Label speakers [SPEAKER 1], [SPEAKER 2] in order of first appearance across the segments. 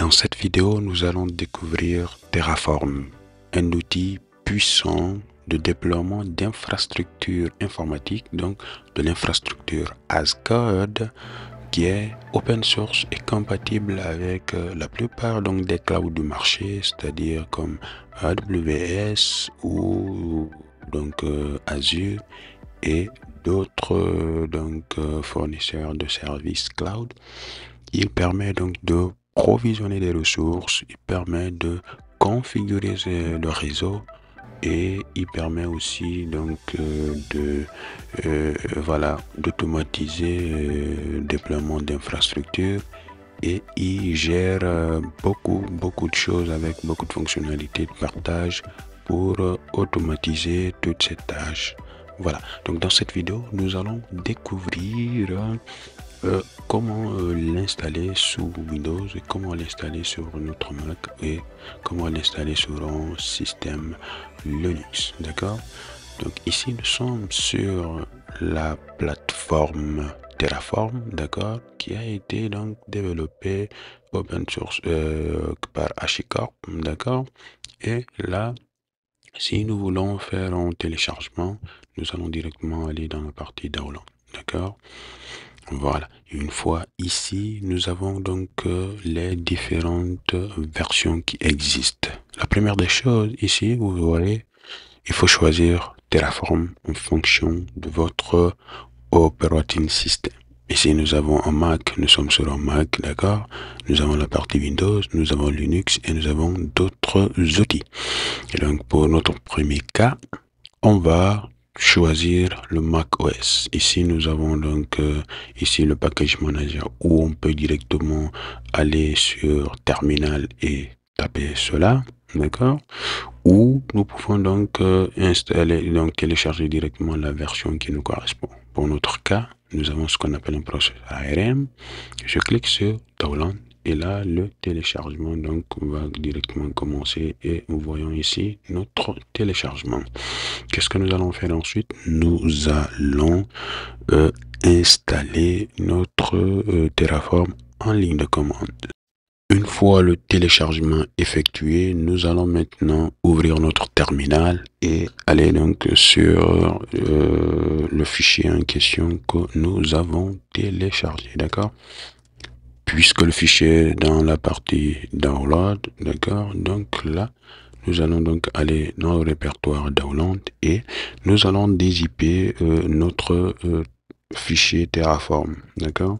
[SPEAKER 1] Dans cette vidéo, nous allons découvrir Terraform, un outil puissant de déploiement d'infrastructures informatiques, donc de l'infrastructure as code, qui est open source et compatible avec la plupart des clouds du marché, c'est-à-dire comme AWS ou Azure et d'autres fournisseurs de services cloud. Il permet donc de provisionner des ressources, il permet de configurer le réseau et il permet aussi d'automatiser le déploiement d'infrastructures et il gère beaucoup de choses avec beaucoup de fonctionnalités de partage pour automatiser toutes ces tâches. Voilà, donc dans cette vidéo, nous allons découvrir comment l'installer sous Windows et comment l'installer sur notre Mac et comment l'installer sur un système Linux, d'accord? Donc ici nous sommes sur la plateforme Terraform, d'accord, qui a été donc développée open source par HashiCorp, d'accord? Et là, si nous voulons faire un téléchargement, nous allons directement aller dans la partie download, d'accord? Voilà, une fois ici, nous avons donc les différentes versions qui existent. La première des choses, ici, vous voyez, il faut choisir Terraform en fonction de votre operating system. Ici, nous avons un Mac, nous sommes sur un Mac, d'accord? Nous avons la partie Windows, nous avons Linux et nous avons d'autres outils. Et donc, pour notre premier cas, on va choisir le Mac OS. Ici, nous avons donc ici le package manager où on peut directement aller sur terminal et taper cela, d'accord? Ou nous pouvons donc télécharger directement la version qui nous correspond. Pour notre cas, nous avons ce qu'on appelle un processus ARM. Je clique sur Download. Et là, le téléchargement donc va directement commencer et nous voyons ici notre téléchargement. Qu'est-ce que nous allons faire ensuite? Nous allons installer notre Terraform en ligne de commande. Une fois le téléchargement effectué, nous allons maintenant ouvrir notre terminal et aller donc sur le fichier en question que nous avons téléchargé, d'accord? Puisque le fichier est dans la partie download, d'accord, donc là, nous allons donc aller dans le répertoire download et nous allons dézipper notre fichier Terraform, d'accord.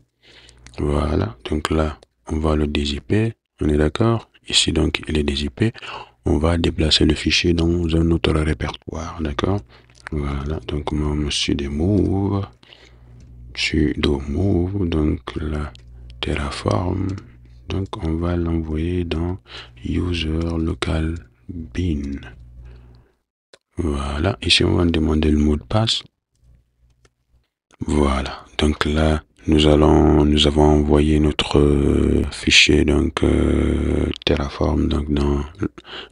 [SPEAKER 1] Voilà, donc là, on va le dézipper, on est d'accord. Ici, donc, il est dézippé. On va déplacer le fichier dans un autre répertoire, d'accord. Voilà, donc moi, sudo move, donc là, Terraform, donc on va l'envoyer dans user local bin. Voilà, ici on va demander le mot de passe. Voilà, donc là nous avons envoyé notre fichier donc Terraform donc dans le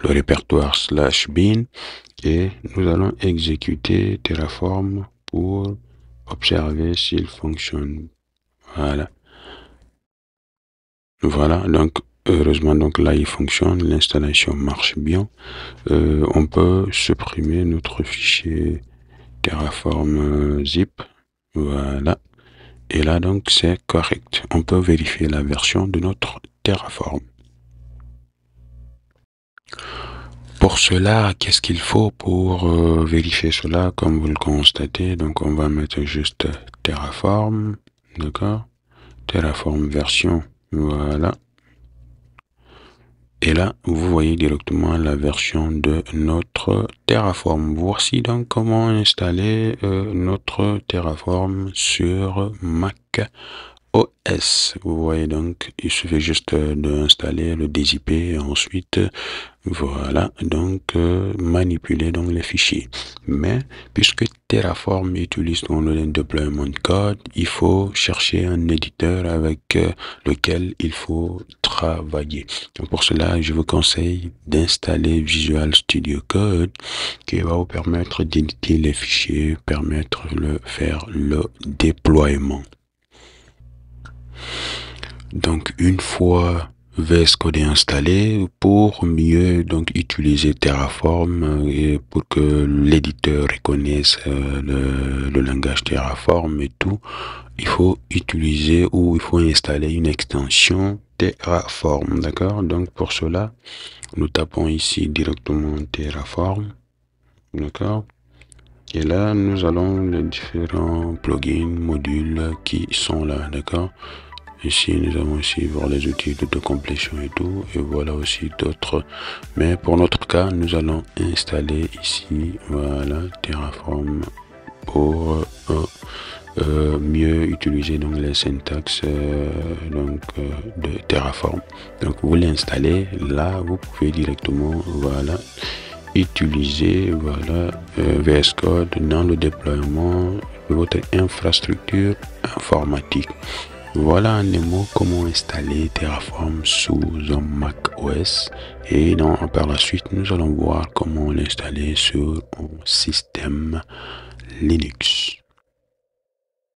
[SPEAKER 1] répertoire /bin et nous allons exécuter Terraform pour observer s'il fonctionne. Voilà. Voilà, donc heureusement donc là il fonctionne, l'installation marche bien. On peut supprimer notre fichier Terraform zip. Voilà. Et là donc c'est correct. On peut vérifier la version de notre Terraform. Pour cela, qu'est-ce qu'il faut pour vérifier cela? Comme vous le constatez, donc on va mettre juste Terraform, d'accord? Terraform version. Voilà. Et là, vous voyez directement la version de notre Terraform. Voici donc comment installer notre Terraform sur Mac OS. Vous voyez donc, il suffit juste d'installer, le dézipper et ensuite, voilà, donc manipuler donc les fichiers. Mais puisque Terraform utilise le deployment code, il faut chercher un éditeur avec lequel il faut travailler. Donc pour cela, je vous conseille d'installer Visual Studio Code qui va vous permettre d'éditer les fichiers, permettre de faire le déploiement. Donc une fois VS Code est installé pour mieux donc utiliser Terraform et pour que l'éditeur reconnaisse le langage Terraform et tout, il faut utiliser ou il faut installer une extension Terraform, d'accord? Donc pour cela, nous tapons ici directement Terraform, d'accord? Et là, nous allons les différents plugins, modules qui sont là, d'accord? Ici, nous avons aussi voir les outils d'autocomplétion et tout, et voilà aussi d'autres. Mais pour notre cas, nous allons installer ici, voilà, Terraform pour mieux utiliser donc les syntaxes de Terraform. Donc vous l'installez, là vous pouvez directement voilà utiliser voilà VS Code dans le déploiement de votre infrastructure informatique. Voilà en des mots comment installer Terraform sous un Mac OS et par la suite nous allons voir comment l'installer sur un système Linux.